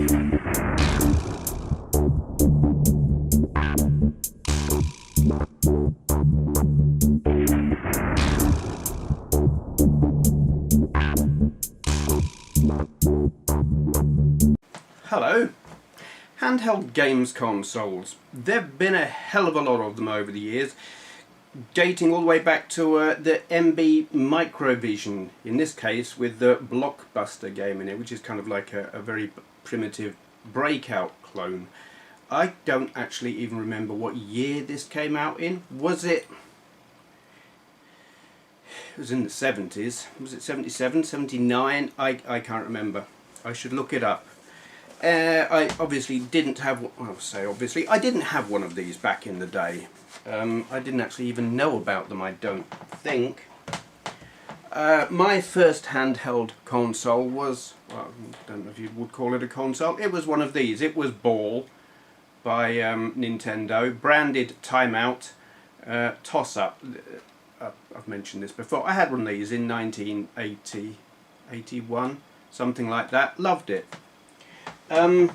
Hello. Handheld games consoles. There have been a hell of a lot of them over the years, dating all the way back to the PSP Micro, in this case with the Blockbuster game in it, which is kind of like a very primitive Breakout clone. I don't actually even remember what year this came out in. Was it... It was in the 70s. Was it 77, 79? I can't remember. I should look it up. I obviously didn't have, well, say obviously, I didn't have one of these back in the day. I didn't actually even know about them, I don't think. My first handheld console was, well, I don't know if you would call it a console, it was one of these. It was Ball by Nintendo, branded Timeout, toss-up. I've mentioned this before. I had one of these in 1980, 81, something like that. Loved it. And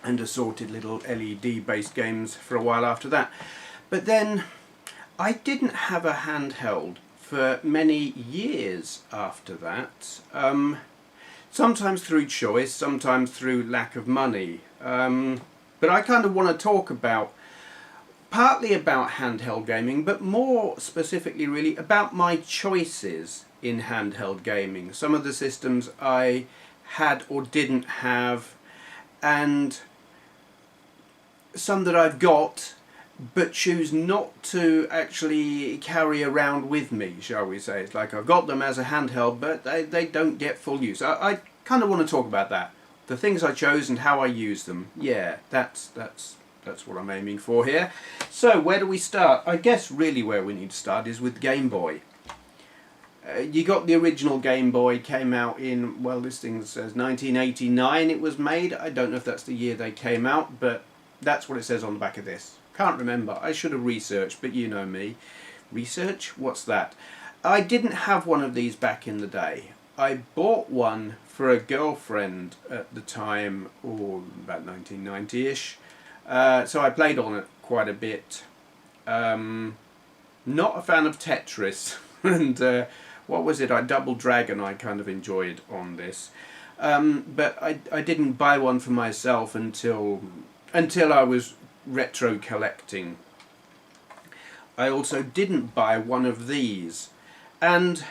assorted little LED based games for a while after that. But then I didn't have a handheld for many years after that. Sometimes through choice, sometimes through lack of money. But I kind of want to talk about, partly about handheld gaming, but more specifically really about my choices in handheld gaming. Some of the systems I had or didn't have, and some that I've got but choose not to actually carry around with me, shall we say. It's like I've got them as a handheld, but they don't get full use. I kind of want to talk about that. The things I chose and how I use them. Yeah, that's what I'm aiming for here. So where do we start? I guess really where we need to start is with Game Boy. You got the original Game Boy, came out in, well, this thing says 1989 it was made. I don't know if that's the year they came out, but that's what it says on the back of this. Can't remember. I should have researched, but you know me. Research? What's that? I didn't have one of these back in the day. I bought one for a girlfriend at the time, or about 1990-ish. So I played on it quite a bit. Not a fan of Tetris. And what was it? Double Dragon I kind of enjoyed on this. But I didn't buy one for myself until I was retro collecting. I also didn't buy one of these. And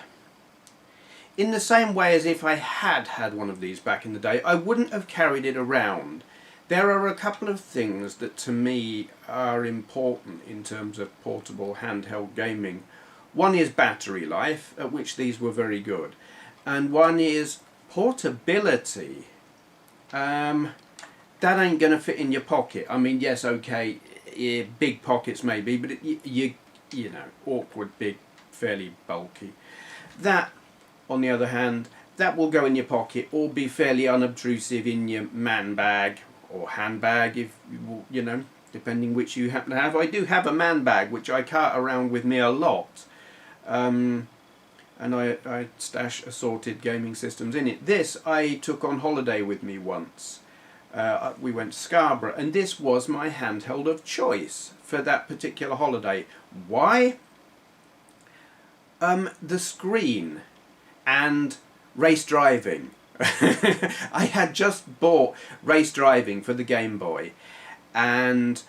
in the same way as if I had one of these back in the day, I wouldn't have carried it around. There are a couple of things that to me are important in terms of portable handheld gaming. One is battery life, at which these were very good, and one is portability. That ain't going to fit in your pocket. I mean, yes, okay, yeah, big pockets maybe, but you know, awkward, big, fairly bulky. That, on the other hand, that will go in your pocket or be fairly unobtrusive in your man bag or handbag, if you know, depending which you happen to have. I do have a man bag which I cart around with me a lot. And I stash assorted gaming systems in it. This I took on holiday with me once. We went to Scarborough, and this was my handheld of choice for that particular holiday. Why? The screen and race driving. I had just bought race driving for the Game Boy, and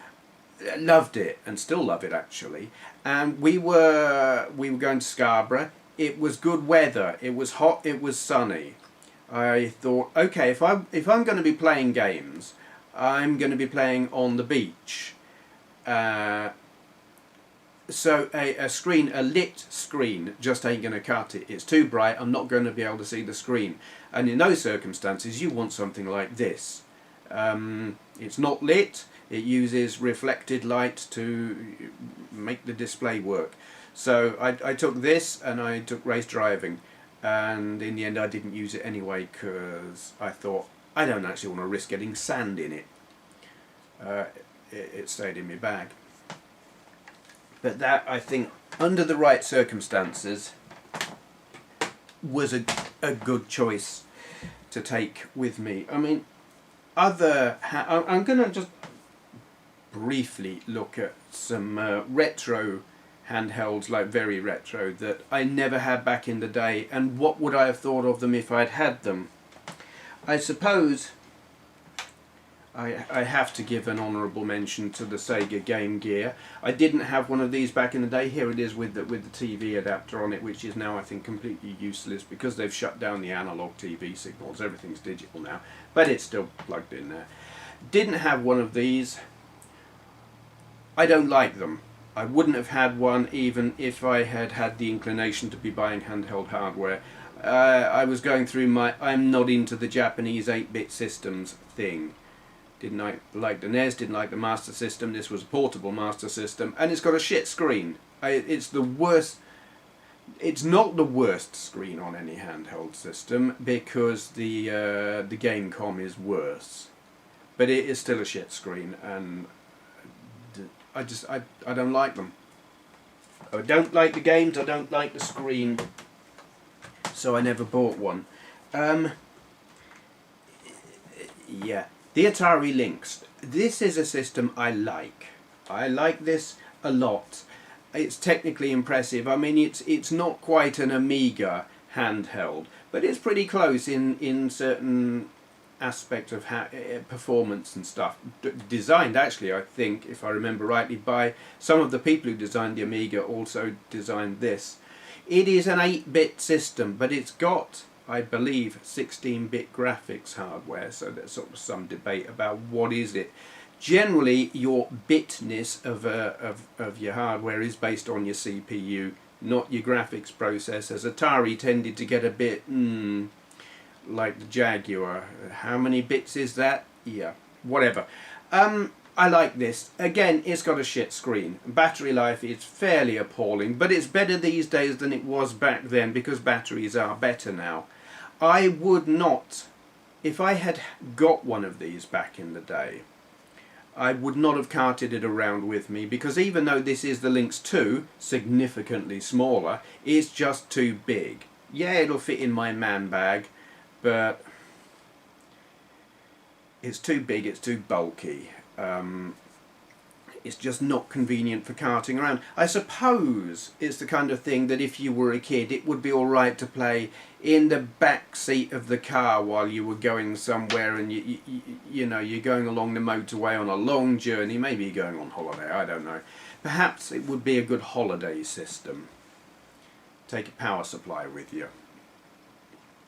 loved it, and still love it actually. And we were going to Scarborough. It was good weather. It was hot. It was sunny. I thought, okay, if I'm going to be playing games, I'm going to be playing on the beach. So a lit screen just ain't going to cut it. It's too bright. I'm not going to be able to see the screen. And in those circumstances, you want something like this. It's not lit. It uses reflected light to make the display work. So I took this and I took race driving, and in the end I didn't use it anyway because I thought I don't actually want to risk getting sand in it. It stayed in my bag. But that, I think, under the right circumstances, was a good choice. to take with me. I mean, I'm going to just briefly look at some retro handhelds, like very retro, that I never had back in the day, and what would I have thought of them if I'd had them. I suppose I have to give an honourable mention to the Sega Game Gear. I didn't have one of these back in the day. Here it is with the TV adapter on it, which is now I think completely useless because they've shut down the analog TV signals. Everything's digital now, but it's still plugged in there. Didn't have one of these. I don't like them. I wouldn't have had one even if I had had the inclination to be buying handheld hardware. I was going through my I'm not into the Japanese 8-bit systems thing. Didn't like the NES, didn't like the Master System. This was a portable Master System, and it's got a shit screen. It's the worst. It's not the worst screen on any handheld system because the Gamecom is worse, but it is still a shit screen, and I don't like them. I don't like the games. I don't like the screen, so I never bought one. Yeah. The Atari Lynx. This is a system I like. I like this a lot. It's technically impressive. I mean, it's not quite an Amiga handheld, but it's pretty close in certain aspects of performance and stuff. Designed, actually, I think, if I remember rightly, by some of the people who designed the Amiga also designed this. It is an 8-bit system, but it's got, I believe, 16-bit graphics hardware, so there's sort of some debate about what is it. Generally, your bitness of your hardware is based on your CPU, not your graphics processors. Atari tended to get a bit like the Jaguar. How many bits is that? Yeah, whatever. I like this. Again, it's got a shit screen. Battery life is fairly appalling, but it's better these days than it was back then because batteries are better now. I would not, if I had got one of these back in the day, I would not have carted it around with me because even though this is the Lynx 2, significantly smaller, it's just too big. Yeah, it'll fit in my man bag, but it's too big, it's too bulky. It's just not convenient for carting around. I suppose it's the kind of thing that if you were a kid it would be alright to play in the back seat of the car while you were going somewhere and you know, you're going along the motorway on a long journey, maybe you're going on holiday, I don't know. Perhaps it would be a good holiday system. Take a power supply with you.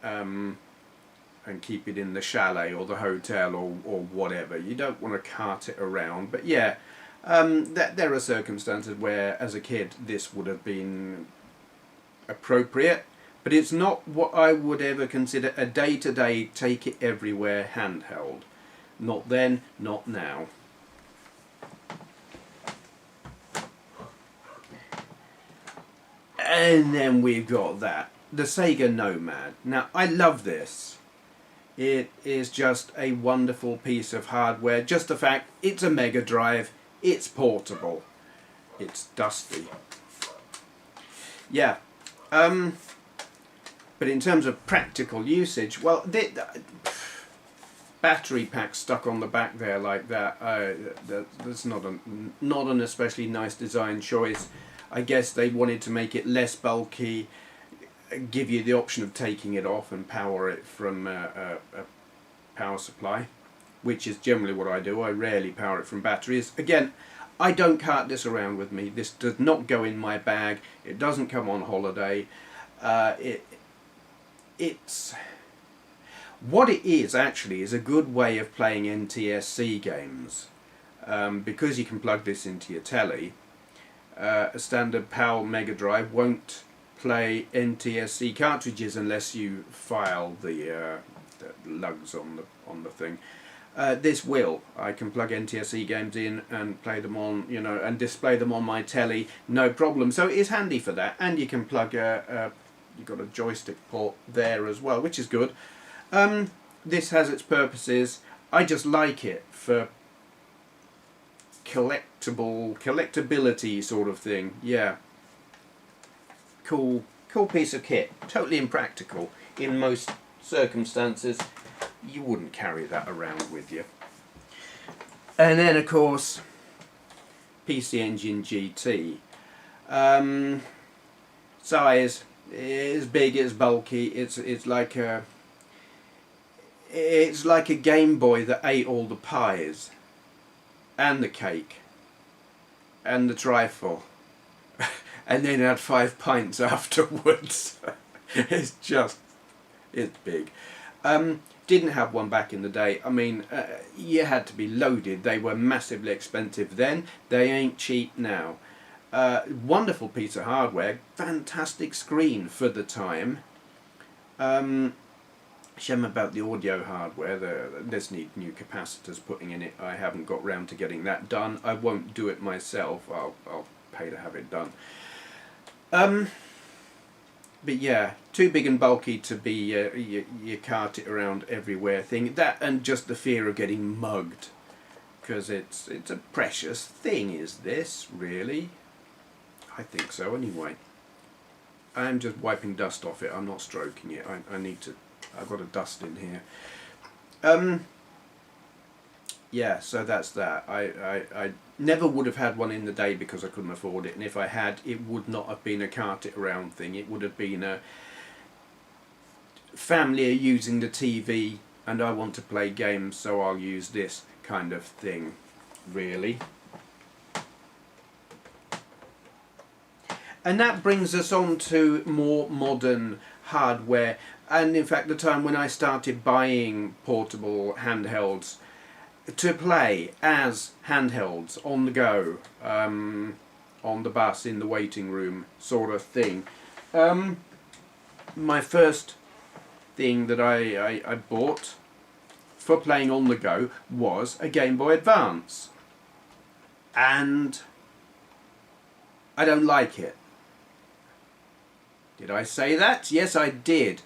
And keep it in the chalet or the hotel or whatever. You don't want to cart it around, but yeah, there are circumstances where as a kid this would have been appropriate, but it's not what I would ever consider a day-to-day take it everywhere handheld. Not then, not now. And then we've got that, the Sega Nomad. Now I love this. It is just a wonderful piece of hardware. Just the fact it's a Mega Drive, it's portable, it's dusty. Yeah, but in terms of practical usage, well, battery pack stuck on the back there like that, that's not an especially nice design choice. I guess they wanted to make it less bulky, give you the option of taking it off and power it from a power supply, which is generally what I do. I rarely power it from batteries. Again, I don't cart this around with me. This does not go in my bag. It doesn't come on holiday. It's what it is actually is a good way of playing NTSC games because you can plug this into your telly. A standard PAL Mega Drive won't play NTSC cartridges unless you file the lugs on the thing. This will. I can plug NTSC games in and play them on, you know, and display them on my telly, no problem. So it is handy for that, and you can plug you've got a joystick port there as well, which is good. This has its purposes. I just like it for collectability sort of thing. Yeah. Cool piece of kit. Totally impractical in most circumstances, you wouldn't carry that around with you. And then of course, PC Engine GT. Size is big, it's bulky, it's like a Game Boy that ate all the pies and the cake and the trifle and then had 5 pints afterwards. It's big. Didn't have one back in the day. I mean, you had to be loaded. They were massively expensive then. They ain't cheap now. Wonderful piece of hardware. Fantastic screen for the time. Shame about the audio hardware. This needs new capacitors putting in it. I haven't got round to getting that done. I won't do it myself. I'll pay to have it done. But yeah, too big and bulky to be you cart it around everywhere thing. That and just the fear of getting mugged, because it's a precious thing. Is this really? I think so anyway. I'm just wiping dust off it. I'm not stroking it. I need to. I've got a dust in here. Yeah, so that's that. I never would have had one in the day because I couldn't afford it, and if I had, it would not have been a cart it around thing. It would have been a family are using the TV and I want to play games, so I'll use this kind of thing, really. And that brings us on to more modern hardware, and in fact the time when I started buying portable handhelds to play as handhelds on the go, on the bus, in the waiting room sort of thing. My first thing that I bought for playing on the go was a Game Boy Advance, and I don't like it. Did I say that? Yes, I did.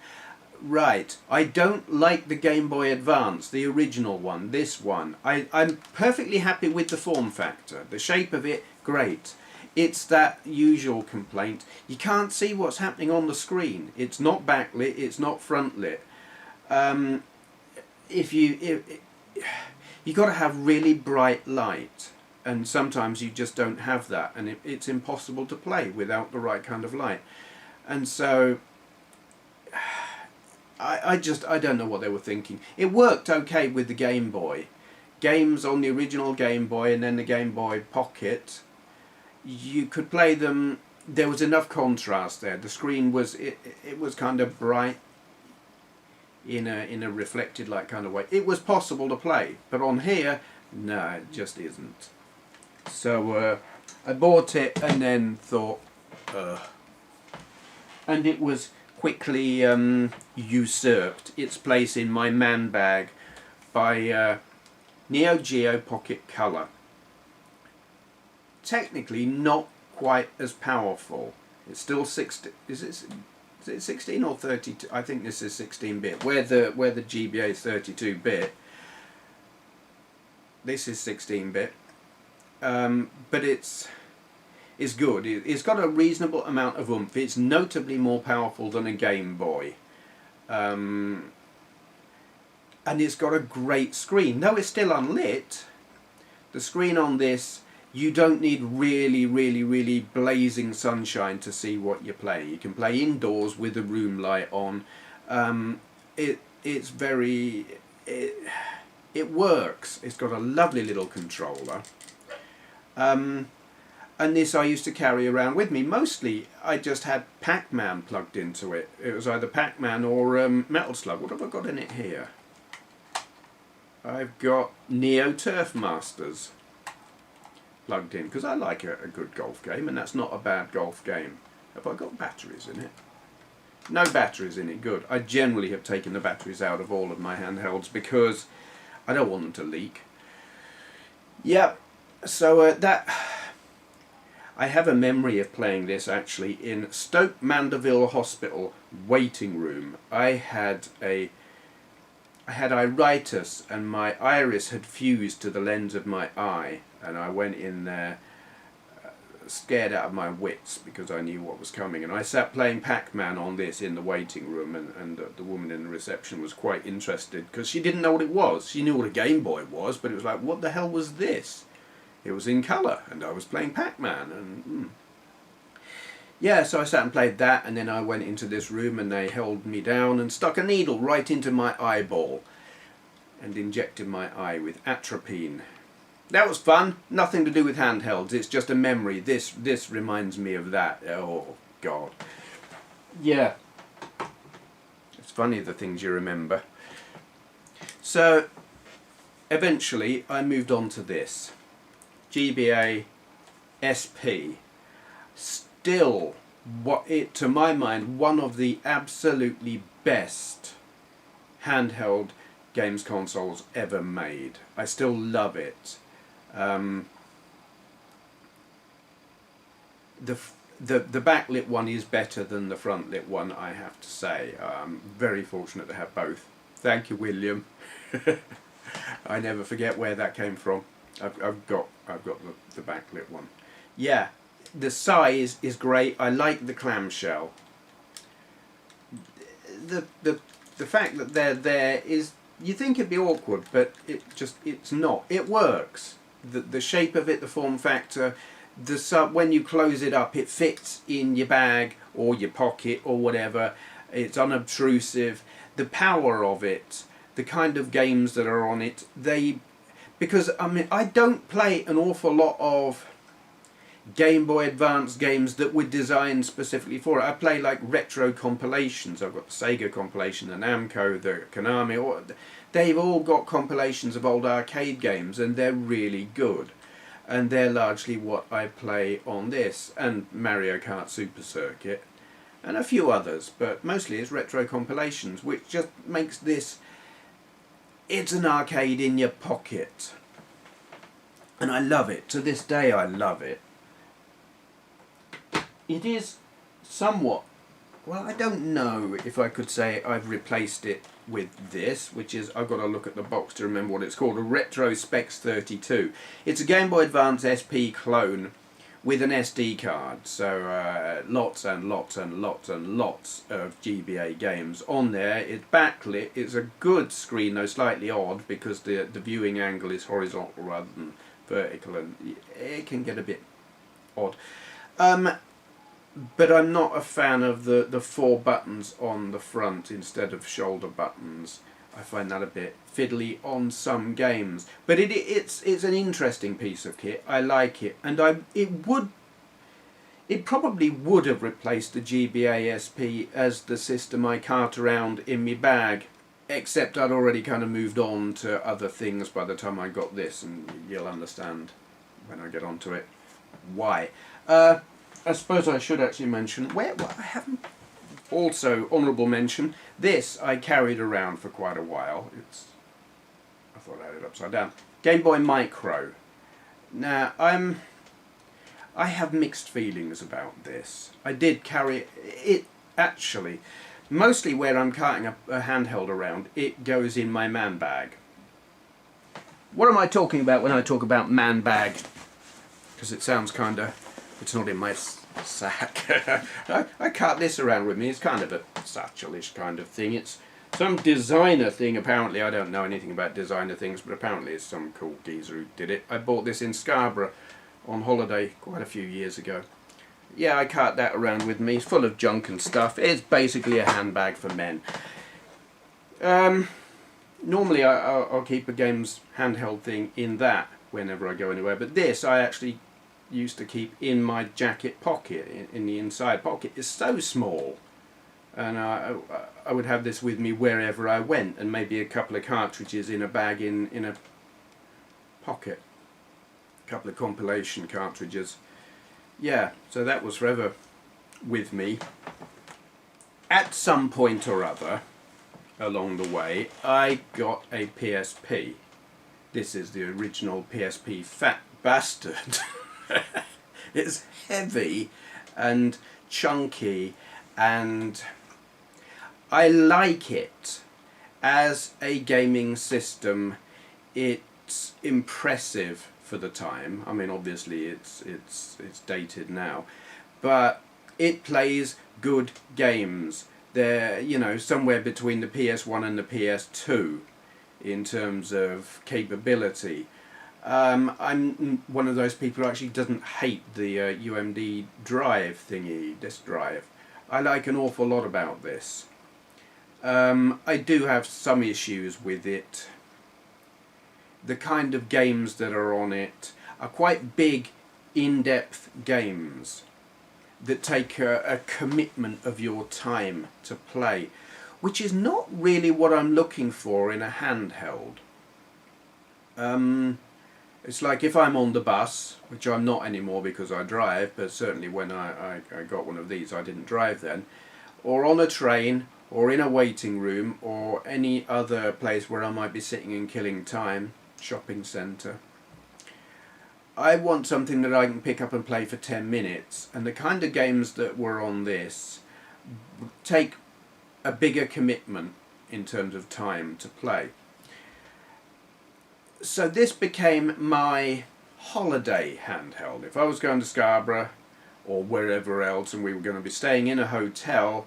Right, I don't like the Game Boy Advance, the original one, this one. I'm perfectly happy with the form factor, the shape of it, great. It's that usual complaint, you can't see what's happening on the screen. It's not backlit, it's not front lit. You got to have really bright light, and sometimes you just don't have that, and it's impossible to play without the right kind of light. And so I don't know what they were thinking. It worked okay with the Game Boy. Games on the original Game Boy and then the Game Boy Pocket, you could play them. There was enough contrast there. The screen was it was kind of bright in a reflected light kind of way. It was possible to play, but on here, no, it just isn't. So I bought it and then thought, and it was quickly usurped its place in my man bag by Neo Geo Pocket Color. Technically not quite as powerful. It's still 16. Is it 16 or 32? I think this is 16-bit. Where the GBA is 32-bit. This is 16-bit. But it's good. It's got a reasonable amount of oomph. It's notably more powerful than a Game Boy. And it's got a great screen. Though it's still unlit, the screen on this, you don't need really blazing sunshine to see what you're playing. You can play indoors with the room light on. It works. It's got a lovely little controller. And this I used to carry around with me. Mostly I just had Pac-Man plugged into it. It was either Pac-Man or Metal Slug. What have I got in it here? I've got Neo Turf Masters plugged in, because I like a good golf game, and that's not a bad golf game. Have I got batteries in it? No batteries in it, good. I generally have taken the batteries out of all of my handhelds because I don't want them to leak. Yep, so that... I have a memory of playing this actually in Stoke Mandeville Hospital waiting room. I had iritis and my iris had fused to the lens of my eye, and I went in there scared out of my wits because I knew what was coming, and I sat playing Pac-Man on this in the waiting room, and the woman in the reception was quite interested because she didn't know what it was. She knew what a Game Boy was, but it was like, what the hell was this? It was in colour, and I was playing Pac-Man, and yeah, so I sat and played that, and then I went into this room and they held me down and stuck a needle right into my eyeball and injected my eye with atropine. That was fun. Nothing to do with handhelds. It's just a memory. This reminds me of that. Oh, God. Yeah. It's funny the things you remember. So, eventually, I moved on to this. GBA SP. Still, to my mind, one of the absolutely best handheld games consoles ever made. I still love it. The backlit one is better than the frontlit one, I have to say. I'm very fortunate to have both. Thank you, William. I never forget where that came from. I've got the backlit one. Yeah, the size is great. I like the clamshell. The fact that they're there is, you think it'd be awkward, but it's not. It works. The shape of it, the form factor, when you close it up, it fits in your bag or your pocket or whatever. It's unobtrusive. The power of it, the kind of games that are on it, because I mean, I don't play an awful lot of Game Boy Advance games that were designed specifically for it. I play like retro compilations. I've got the Sega compilation, the Namco, the Konami. They've all got compilations of old arcade games, and they're really good. And they're largely what I play on this, and Mario Kart Super Circuit, and a few others, but mostly it's retro compilations, which just makes this, it's an arcade in your pocket. And I love it. To this day I love it. It is somewhat, well, I don't know if I could say I've replaced it with this, which is, I've got to look at the box to remember what it's called, a Retro Specs 32. It's a Game Boy Advance SP clone with an SD card, so lots and lots and lots and lots of GBA games on there. It's backlit, it's a good screen, though slightly odd because the viewing angle is horizontal rather than vertical, and it can get a bit odd. But I'm not a fan of the 4 buttons on the front instead of shoulder buttons. I find that a bit fiddly on some games. But it's an interesting piece of kit. I like it, and it probably would have replaced the GBA SP as the system I cart around in my bag, except I'd already kind of moved on to other things by the time I got this, and you'll understand when I get onto it why. I suppose I should actually mention, I haven't, also honourable mention, this I carried around for quite a while. I thought I had it upside down. Game Boy Micro. Now, I have mixed feelings about this. I did carry it, actually, mostly where I'm carting a handheld around, it goes in my man bag. What am I talking about when I talk about man bag? Because it sounds kind of, it's not in my sack. I cart this around with me. It's kind of a satchelish kind of thing. It's some designer thing, apparently. I don't know anything about designer things, but apparently it's some cool geezer who did it. I bought this in Scarborough on holiday quite a few years ago. Yeah, I cart that around with me. It's full of junk and stuff. It's basically a handbag for men. Normally I'll keep a games handheld thing in that whenever I go anywhere, but this I actually used to keep in my jacket pocket, in the inside pocket. It's so small, and I would have this with me wherever I went, and maybe a couple of cartridges in a bag in a pocket, a couple of compilation cartridges. Yeah, so that was forever with me. At some point or other along the way I got a PSP. This is the original PSP Fat Bastard. It's heavy and chunky, and I like it as a gaming system. It's impressive for the time. I mean, obviously it's dated now, but it plays good games. They're, you know, somewhere between the PS1 and the PS2 in terms of capability. I'm one of those people who actually doesn't hate the UMD drive thingy, disk drive. I like an awful lot about this. I do have some issues with it. The kind of games that are on it are quite big, in-depth games that take a commitment of your time to play, which is not really what I'm looking for in a handheld. It's like if I'm on the bus, which I'm not anymore because I drive, but certainly when I got one of these I didn't drive then, or on a train, or in a waiting room, or any other place where I might be sitting and killing time, shopping centre. I want something that I can pick up and play for 10 minutes, and the kind of games that were on this take a bigger commitment in terms of time to play. So this became my holiday handheld. If I was going to Scarborough or wherever else and we were going to be staying in a hotel,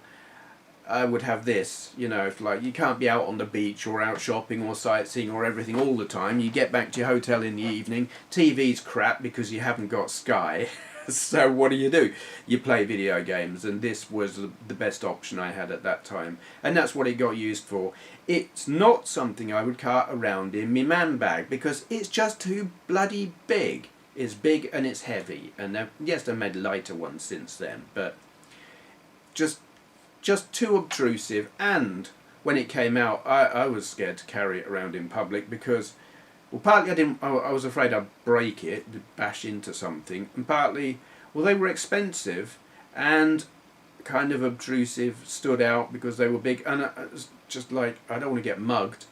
I would have this. You know, if like you can't be out on the beach or out shopping or sightseeing or everything all the time, you get back to your hotel in the evening, TV's crap because you haven't got Sky. So what do? You play video games, and this was the best option I had at that time, and that's what it got used for. It's not something I would cart around in my man bag because it's just too bloody big. It's big and it's heavy, and yes, they made lighter ones since then, but just too obtrusive. And when it came out, I was scared to carry it around in public because, well, partly I was afraid I'd break it, bash into something, and partly, well, they were expensive and kind of obtrusive, stood out because they were big, and it was just like, I don't want to get mugged.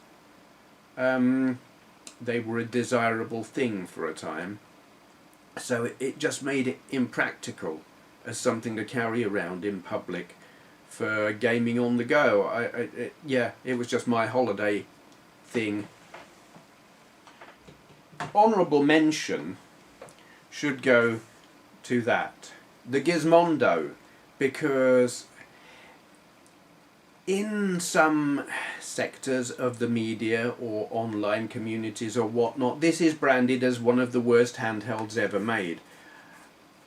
They were a desirable thing for a time, so it just made it impractical as something to carry around in public for gaming on the go. Yeah, it was just my holiday thing. Honourable mention should go to that, the Gizmondo, because in some sectors of the media or online communities or whatnot, this is branded as one of the worst handhelds ever made.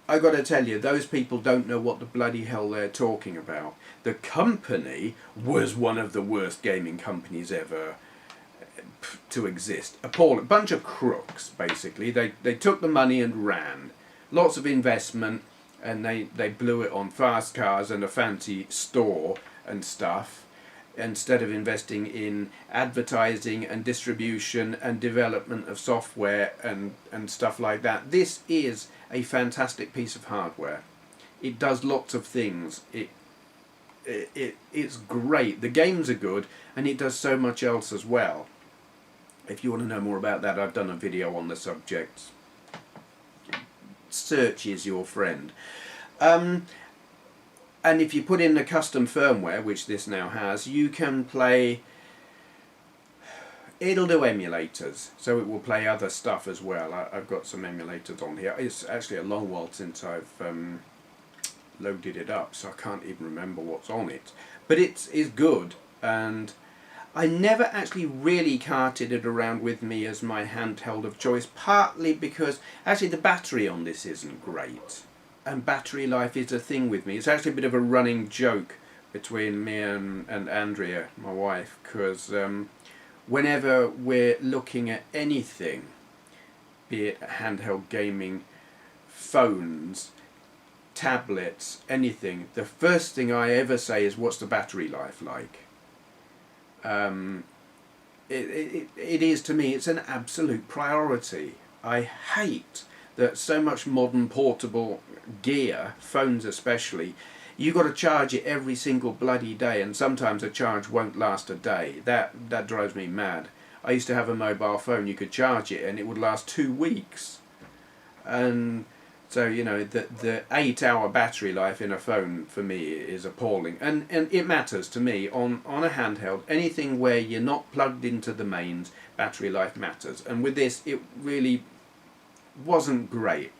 I got to tell you, those people don't know what the bloody hell they're talking about. The company was one of the worst gaming companies ever to exist. Appalling. A bunch of crooks, basically. They took the money and ran. Lots of investment, and they blew it on fast cars and a fancy store and stuff, instead of investing in advertising and distribution and development of software and stuff like that. This is a fantastic piece of hardware. It does lots of things. It's great. The games are good, and it does so much else as well. If you want to know more about that, I've done a video on the subject. Search is your friend. And if you put in the custom firmware, which this now has, you can play... It'll do emulators, so it will play other stuff as well. I've got some emulators on here. It's actually a long while since I've loaded it up, so I can't even remember what's on it. But it's good, and I never actually really carted it around with me as my handheld of choice, partly because actually the battery on this isn't great. And battery life is a thing with me. It's actually a bit of a running joke between me and Andrea, my wife, because whenever we're looking at anything, be it handheld gaming, phones, tablets, anything, the first thing I ever say is, what's the battery life like? It is, to me, it's an absolute priority. I hate that so much modern portable gear, phones especially, you got to charge it every single bloody day, and sometimes a charge won't last a day. That drives me mad. I used to have a mobile phone, you could charge it and it would last 2 weeks. And so, you know, the 8-hour battery life in a phone for me is appalling. And it matters to me on a handheld. Anything where you're not plugged into the mains, battery life matters. And with this, it really wasn't great,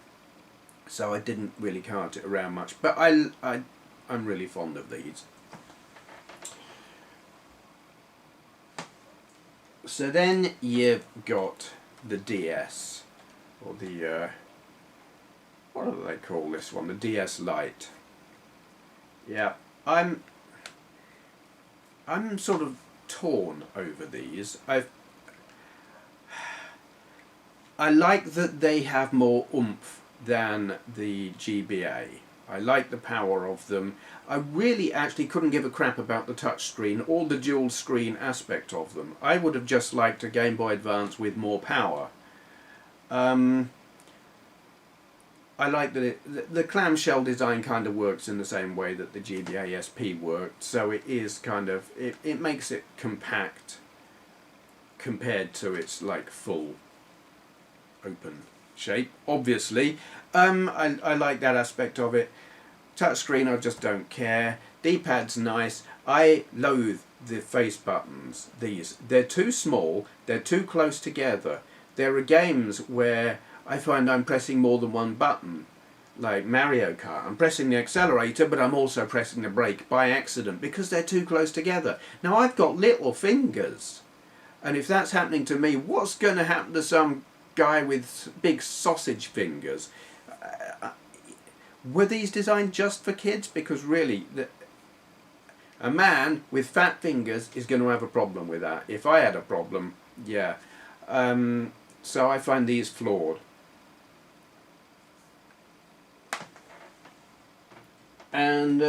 so I didn't really cart it around much. But I'm really fond of these. So then you've got the DS, or the what do they call this one? The DS Lite. Yeah, I'm sort of torn over these. I like that they have more oomph than the GBA. I like the power of them. I really actually couldn't give a crap about the touchscreen or the dual screen aspect of them. I would have just liked a Game Boy Advance with more power. I like that the clamshell design kind of works in the same way that the GBA SP worked, so it is kind of, it makes it compact compared to its like full open shape, obviously. I like that aspect of it. Touchscreen, I just don't care. D-pad's nice. I loathe the face buttons, these. They're too small, they're too close together. There are games where I find I'm pressing more than one button, like Mario Kart. I'm pressing the accelerator, but I'm also pressing the brake by accident because they're too close together. Now, I've got little fingers, and if that's happening to me, what's going to happen to some guy with big sausage fingers? Were these designed just for kids? Because really, a man with fat fingers is going to have a problem with that. If I had a problem, yeah. So I find these flawed. And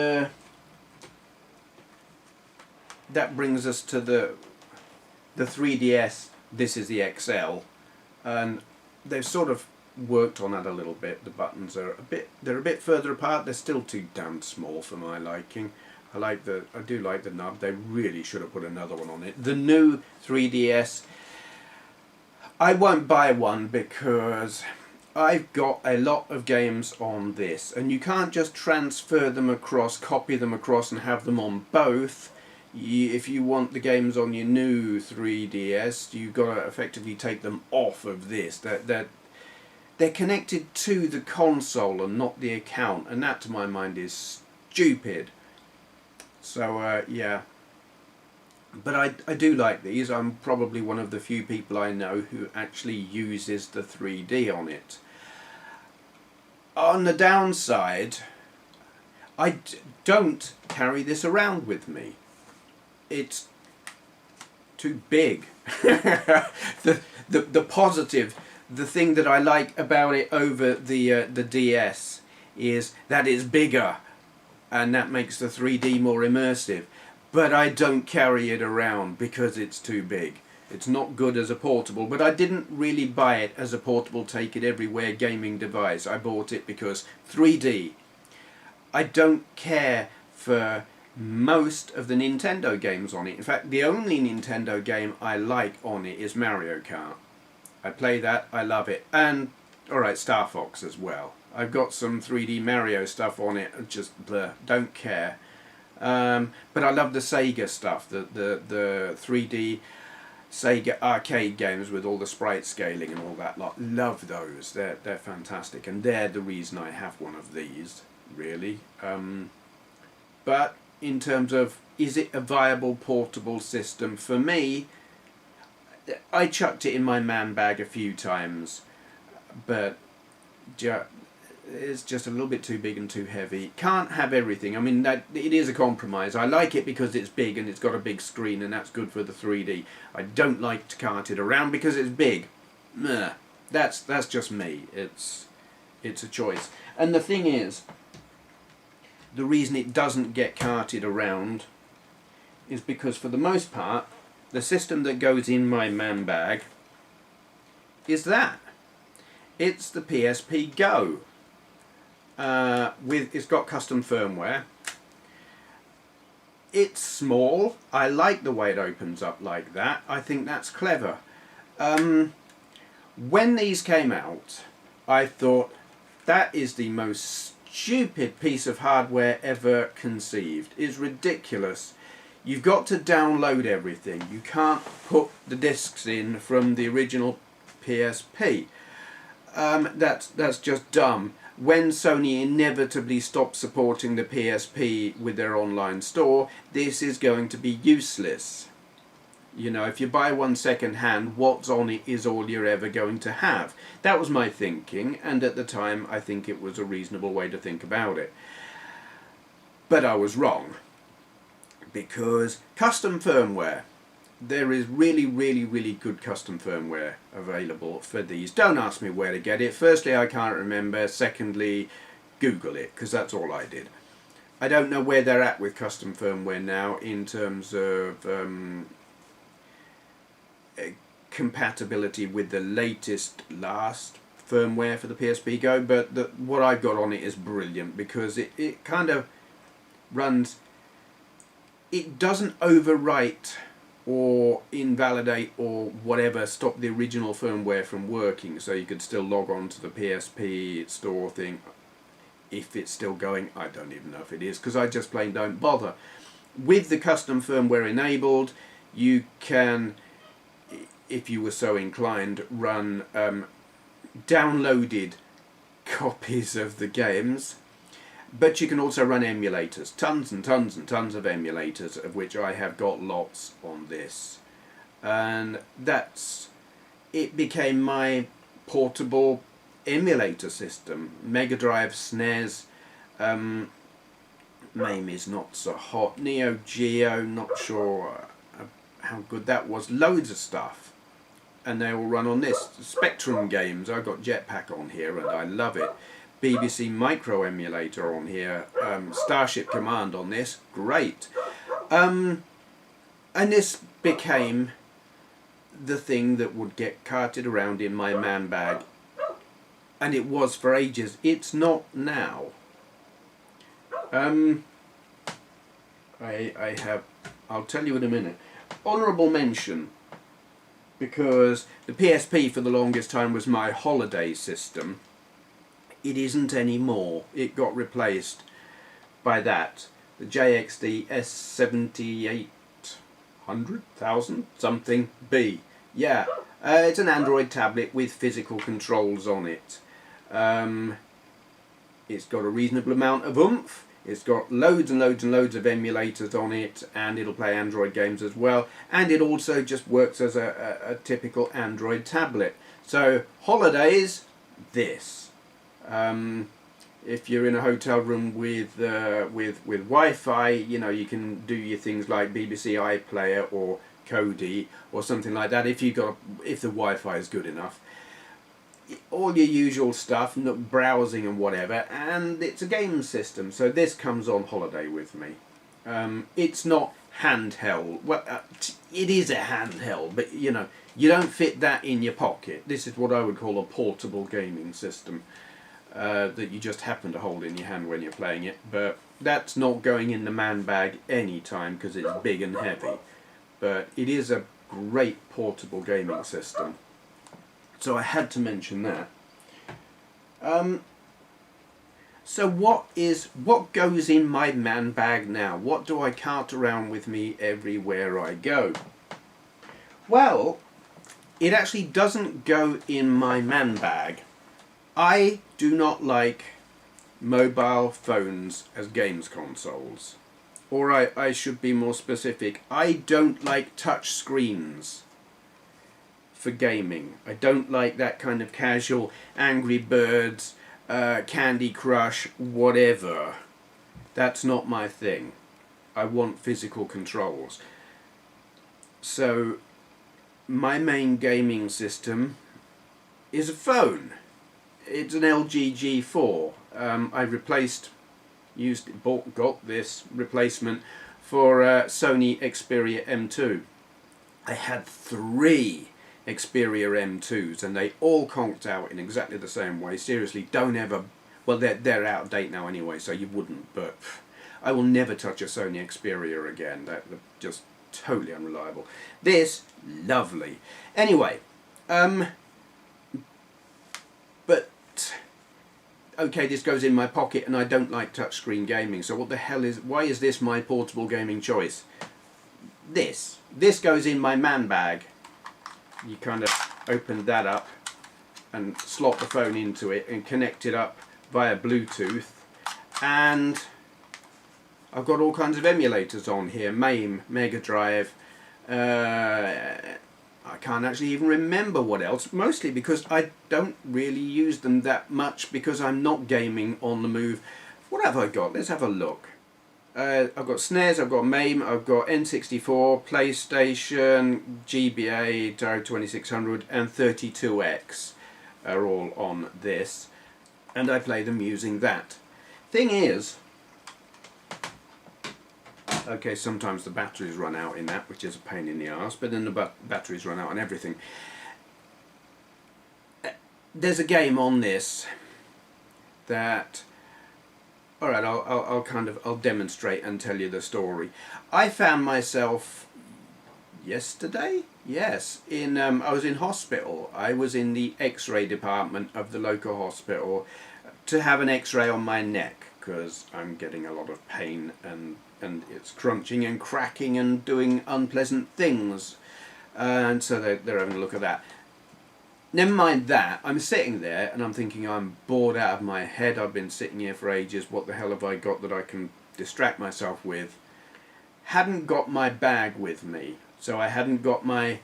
that brings us to the 3DS. This is the XL, and they've sort of worked on that a little bit. The buttons are they're a bit further apart. They're still too damn small for my liking. I do like the nub. They really should have put another one on it. The new 3DS, I won't buy one because I've got a lot of games on this, and you can't just transfer them across, copy them across and have them on both. If you want the games on your new 3DS, you've got to effectively take them off of this. They're connected to the console and not the account, and that to my mind is stupid. So yeah. But I do like these. I'm probably one of the few people I know who actually uses the 3D on it. On the downside, I don't carry this around with me. It's too big. the positive, the thing that I like about it over the DS is that it's bigger, and that makes the 3D more immersive. But I don't carry it around because it's too big. It's not good as a portable, but I didn't really buy it as a portable take it everywhere gaming device. I bought it because 3D. I don't care for most of the Nintendo games on it. In fact, the only Nintendo game I like on it is Mario Kart. I play that, I love it. And, alright, Star Fox as well. I've got some 3D Mario stuff on it, just don't care. But I love the Sega stuff, the 3D Sega arcade games with all the sprite scaling and all that lot. Love those. They're fantastic, and they're the reason I have one of these, really. But in terms of, is it a viable portable system? For me, I chucked it in my man bag a few times, but it's just a little bit too big and too heavy. Can't have everything. I mean, it is a compromise. I like it because it's big and it's got a big screen, and that's good for the 3D. I don't like to cart it around because it's big. Meh. That's just me. It's a choice. And the thing is, the reason it doesn't get carted around is because, for the most part, the system that goes in my man bag is that. It's the PSP Go. It's got custom firmware. It's small. I like the way it opens up like that. I think that's clever. When these came out, I thought that is the most stupid piece of hardware ever conceived. It's ridiculous. You've got to download everything. You can't put the discs in from the original PSP. That's just dumb. When Sony inevitably stops supporting the PSP with their online store, this is going to be useless. You know, if you buy one second hand, what's on it is all you're ever going to have. That was my thinking, and at the time I think it was a reasonable way to think about it. But I was wrong, because custom firmware, there is really good custom firmware available for these. Don't ask me where to get it. Firstly, I can't remember. Secondly, Google it, because that's all I did. I don't know where they're at with custom firmware now in terms of compatibility with the last firmware for the PSP Go, but what I've got on it is brilliant, because it kind of runs, it doesn't overwrite or invalidate or whatever, stop the original firmware from working, so you could still log on to the PSP store thing if it's still going. I don't even know if it is, because I just plain don't bother. With the custom firmware enabled, you can, if you were so inclined, run downloaded copies of the games, but you can also run emulators, tons and tons and tons of emulators, of which I have got lots on this, and it became my portable emulator system. Mega Drive, SNES, MAME is not so hot, Neo Geo, not sure how good that was, loads of stuff, and they all run on this. Spectrum games, I've got Jetpack on here and I love it. BBC Micro emulator on here, Starship Command on this, great. And this became the thing that would get carted around in my man bag, and it was for ages. It's not now. I'll tell you in a minute. Honourable mention, because the PSP for the longest time was my holiday system. It isn't anymore. It got replaced by that. The JXD S7800,000 something B. Yeah, it's an Android tablet with physical controls on it. It's got a reasonable amount of oomph. It's got loads and loads and loads of emulators on it, and it'll play Android games as well. And it also just works as a typical Android tablet. So holidays, this. If you're in a hotel room with Wi-Fi, you know, you can do your things like BBC iPlayer or Kodi or something like that. If the Wi-Fi is good enough, all your usual stuff, browsing and whatever, and it's a game system. So this comes on holiday with me. It's not handheld. Well, it is a handheld, but you know, you don't fit that in your pocket. This is what I would call a portable gaming system. That you just happen to hold in your hand when you're playing it, but that's not going in the man bag any time because it's big and heavy. But it is a great portable gaming system, so I had to mention that. So what goes in my man bag now? What do I cart around with me everywhere I go? Well, it actually doesn't go in my man bag. I do not like mobile phones as games consoles. Or I should be more specific, I don't like touch screens for gaming. I don't like that kind of casual Angry Birds, Candy Crush, whatever. That's not my thing. I want physical controls. So my main gaming system is a phone. It's an LG G4. I got this replacement for Sony Xperia M2. I had 3 Xperia M2s and they all conked out in exactly the same way. Seriously, don't ever, well they're out of date now anyway, so you wouldn't, but I will never touch a Sony Xperia again. They're just totally unreliable. This, lovely. Anyway, but okay, this goes in my pocket and I don't like touchscreen gaming, so why is this my portable gaming choice? This goes in my man bag. You kind of open that up and slot the phone into it and connect it up via Bluetooth, and I've got all kinds of emulators on here, MAME, Mega Drive, I can't actually even remember what else, mostly because I don't really use them that much because I'm not gaming on the move. What have I got? Let's have a look. I've got SNES, I've got MAME, I've got N64, PlayStation, GBA, Atari 2600 and 32X are all on this, and I play them using that. Thing is, okay, sometimes the batteries run out in that, which is a pain in the arse, but then the batteries run out on everything. There's a game on this that, alright, I'll demonstrate and tell you the story. I found myself yesterday, yes, I was in hospital. I was in the X-ray department of the local hospital to have an X-ray on my neck because I'm getting a lot of pain and it's crunching and cracking and doing unpleasant things, and so they're having a look at that. Never mind that, I'm sitting there and I'm thinking I'm bored out of my head, I've been sitting here for ages, what the hell have I got that I can distract myself with? Hadn't got my bag with me, so I hadn't got my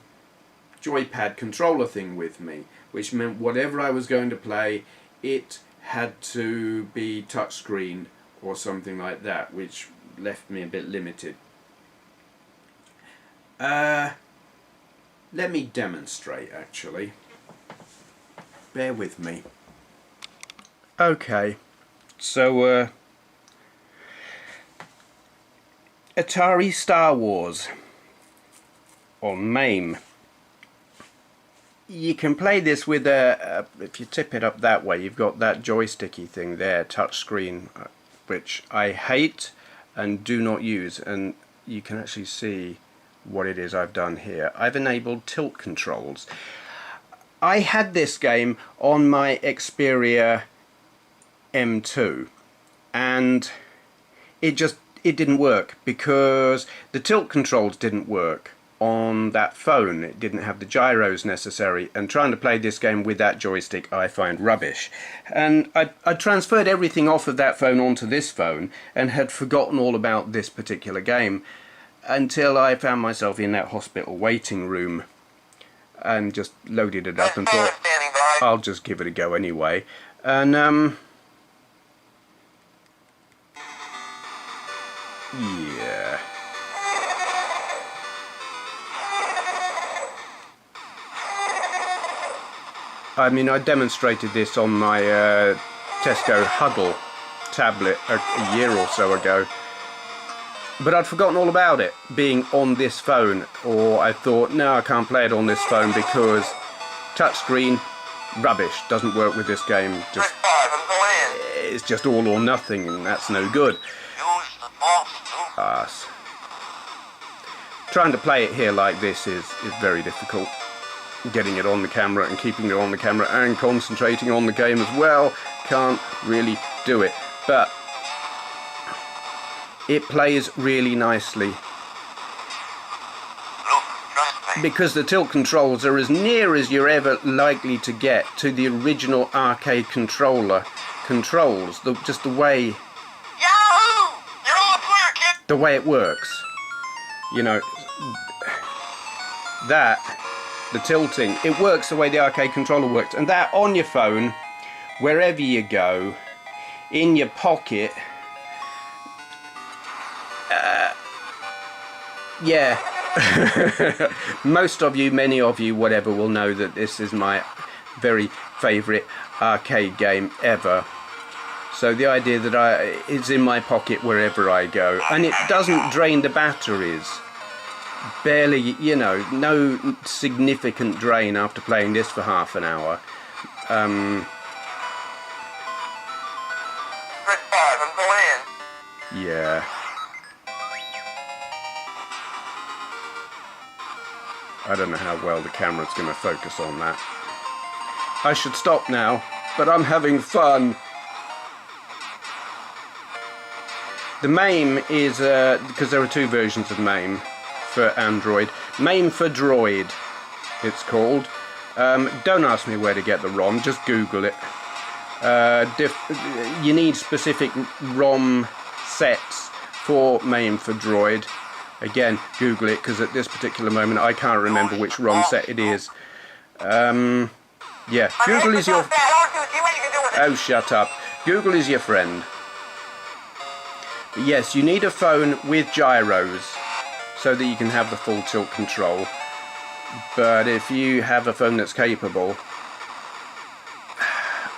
joypad controller thing with me, which meant whatever I was going to play, it had to be touchscreen or something like that, which left me a bit limited. Let me demonstrate actually. Bear with me. Okay, so Atari Star Wars on MAME. You can play this with if you tip it up that way, you've got that joysticky thing there, touchscreen, which I hate and do not use, and you can actually see what it is I've done here. I've enabled tilt controls. I had this game on my Xperia M2 and it didn't work because the tilt controls didn't work on that phone. It didn't have the gyros necessary, and trying to play this game with that joystick I find rubbish. And I transferred everything off of that phone onto this phone and had forgotten all about this particular game until I found myself in that hospital waiting room and just loaded it up and thought I'll just give it a go anyway. And yeah. I mean, I demonstrated this on my Tesco Huddle tablet a year or so ago, but I'd forgotten all about it being on this phone, or I thought, no, I can't play it on this phone because touchscreen, rubbish, doesn't work with this game, it's just all or nothing, and that's no good. Arse. Trying to play it here like this is very difficult. Getting it on the camera and keeping it on the camera and concentrating on the game as well, can't really do it, but it plays really nicely because the tilt controls are as near as you're ever likely to get to the original arcade controller controls, just the way it works, you know, that the tilting, it works the way the arcade controller works, and that on your phone, wherever you go, in your pocket, yeah. Most of you, many of you, whatever, will know that this is my very favourite arcade game ever. So the idea that it's in my pocket wherever I go, and it doesn't drain the batteries. Barely, you know, no significant drain after playing this for half an hour. Yeah. I don't know how well the camera's going to focus on that. I should stop now, but I'm having fun. The MAME is, because there are two versions of MAME for Android. MAME for Droid, it's called. Don't ask me where to get the ROM, just Google it. You need specific ROM sets for MAME for Droid. Again, Google it, because at this particular moment I can't remember which ROM set it is. Yeah, Google is your... Oh, shut up. Google is your friend. But yes, you need a phone with gyros so that you can have the full tilt control. But if you have a phone that's capable,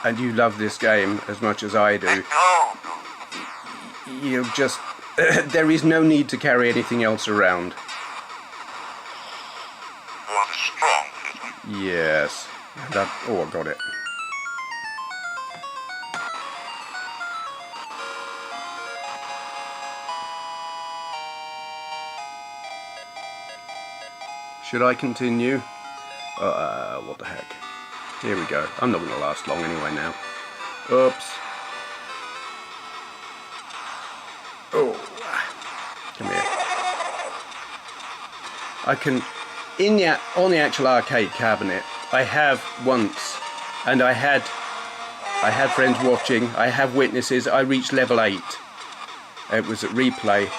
and you love this game as much as I do, you'll just... there is no need to carry anything else around. Yes. Oh, I got it. Should I continue? What the heck. Here we go. I'm not going to last long anyway now. Oops. Oh. Come here. I can... on the actual arcade cabinet, I have once, and I had friends watching, I have witnesses, I reached level 8. It was at replay.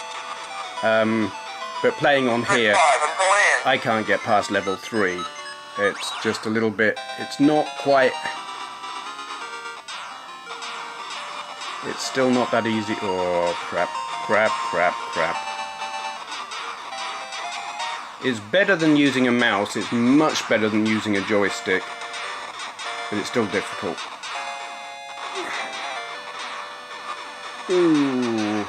But playing on here, I can't get past level 3. It's just a little bit, it's not quite, it's still not that easy. Oh, crap, crap, crap, crap. It's better than using a mouse, it's much better than using a joystick, but it's still difficult. Ooh.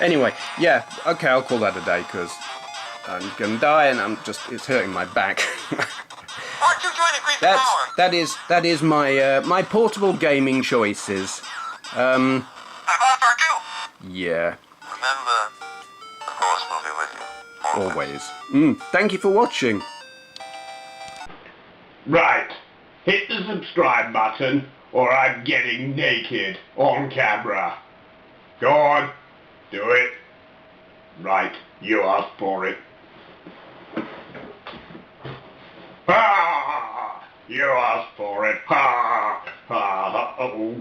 Anyway, yeah, okay, I'll call that a day, because I'm gonna die and it's hurting my back. That is my my portable gaming choices. Yeah. Remember, the Force will be with you. Always. Thank you for watching. Right. Hit the subscribe button, or I'm getting naked on camera. Go on. Do it. Right. You asked for it. Ah! You asked for it. Ha! Ha! Uh-oh.